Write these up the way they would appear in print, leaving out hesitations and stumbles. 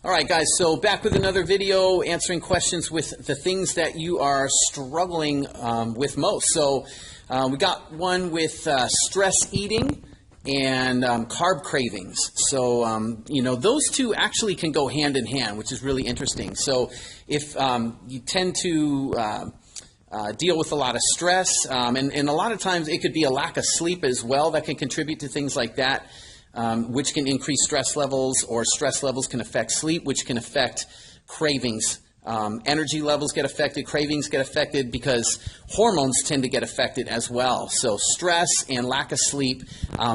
All right, guys, so back with another video answering questions with the things that you are struggling with most. So we got one with stress eating and carb cravings. So, you know, those two actually can go hand in hand, which is really interesting. So if you tend to deal with a lot of stress, and a lot of times it could be a lack of sleep as well that can contribute to things like that. Which can increase stress levels, or stress levels can affect sleep, which can affect cravings. Energy levels get affected, cravings get affected because hormones tend to get affected as well. So stress and lack of sleep,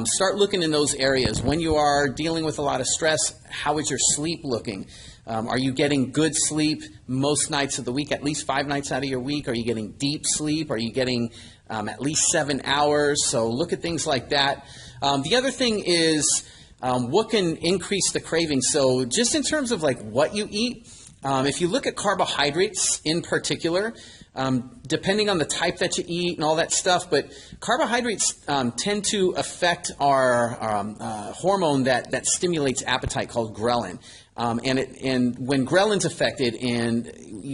start looking in those areas. When you are dealing with a lot of stress, how is your sleep looking? Are you getting good sleep most nights of the week, at least 5 nights out of your week? Are you getting deep sleep? Are you getting at least 7 hours? So look at things like that. The other thing is what can increase the craving. So just in terms of like what you eat, if you look at carbohydrates in particular, depending on the type that you eat and all that stuff, but carbohydrates tend to affect our hormone that stimulates appetite called ghrelin. And when ghrelin's affected, and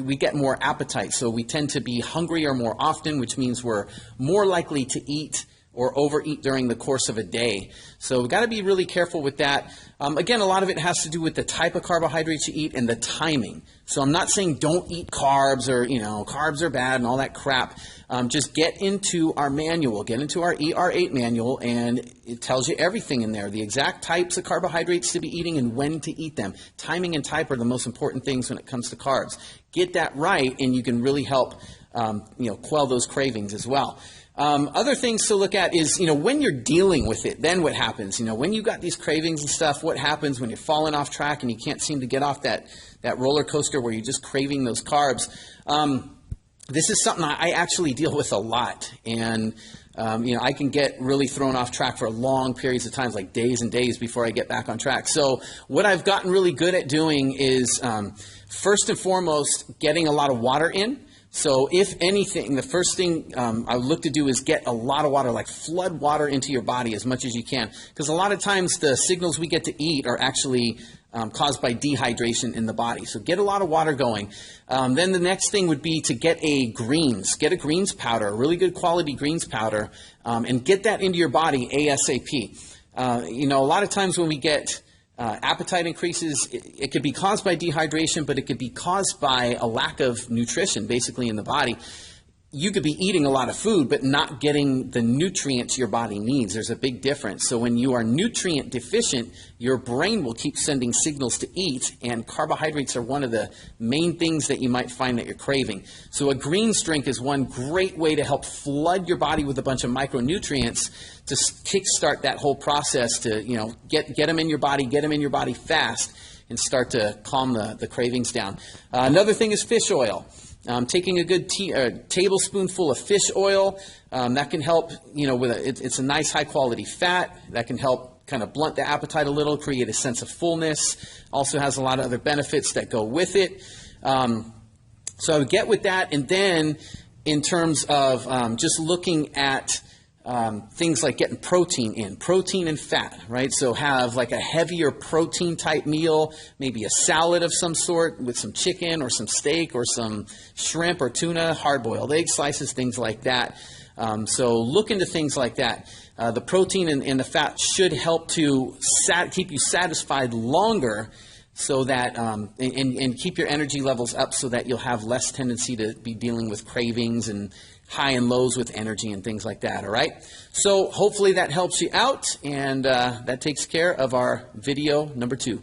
we get more appetite, so we tend to be hungrier more often, which means we're more likely to eat or overeat during the course of a day. So we've got to be really careful with that. Again, a lot of it has to do with the type of carbohydrates you eat and the timing. So I'm not saying don't eat carbs or, you know, carbs are bad and all that crap. Just get into our manual, get into our ER8 manual, and it tells you everything in there. The exact types of carbohydrates to be eating and when to eat them. Timing and type are the most important things when it comes to carbs. Get that right and you can really help quell those cravings as well. Other things to look at is, when you're dealing with it, then what happens? When you got these cravings and stuff, what happens when you're falling off track and you can't seem to get off that roller coaster where you're just craving those carbs? This is something I actually deal with a lot. And, I can get really thrown off track for long periods of times, like days and days before I get back on track. So what I've gotten really good at doing is, first and foremost, getting a lot of water in. So if anything, the first thing I would look to do is get a lot of water, like flood water into your body as much as you can. Because a lot of times the signals we get to eat are actually caused by dehydration in the body. So get a lot of water going. Then the next thing would be to get a greens powder, a really good quality greens powder, and get that into your body ASAP. A lot of times when we get appetite increases, it could be caused by dehydration, but it could be caused by a lack of nutrition basically in the body. You could be eating a lot of food, but not getting the nutrients your body needs. There's a big difference. So when you are nutrient deficient, your brain will keep sending signals to eat, and carbohydrates are one of the main things that you might find that you're craving. So a greens drink is one great way to help flood your body with a bunch of micronutrients to kickstart that whole process to, get them in your body fast and start to calm the cravings down. Another thing is fish oil. Taking a good tablespoonful of fish oil, that can help, it's a nice high quality fat that can help kind of blunt the appetite a little, create a sense of fullness. Also has a lot of other benefits that go with it. So I would get with that. And then in terms of just looking at things like getting protein and fat, right? So have like a heavier protein type meal, maybe a salad of some sort with some chicken or some steak or some shrimp or tuna, hard-boiled egg slices, things like that. So look into things like that. The protein and the fat should help to keep you satisfied longer, so that and keep your energy levels up so that you'll have less tendency to be dealing with cravings and high and lows with energy and things like that, all right? So hopefully that helps you out, and that takes care of our video number 2.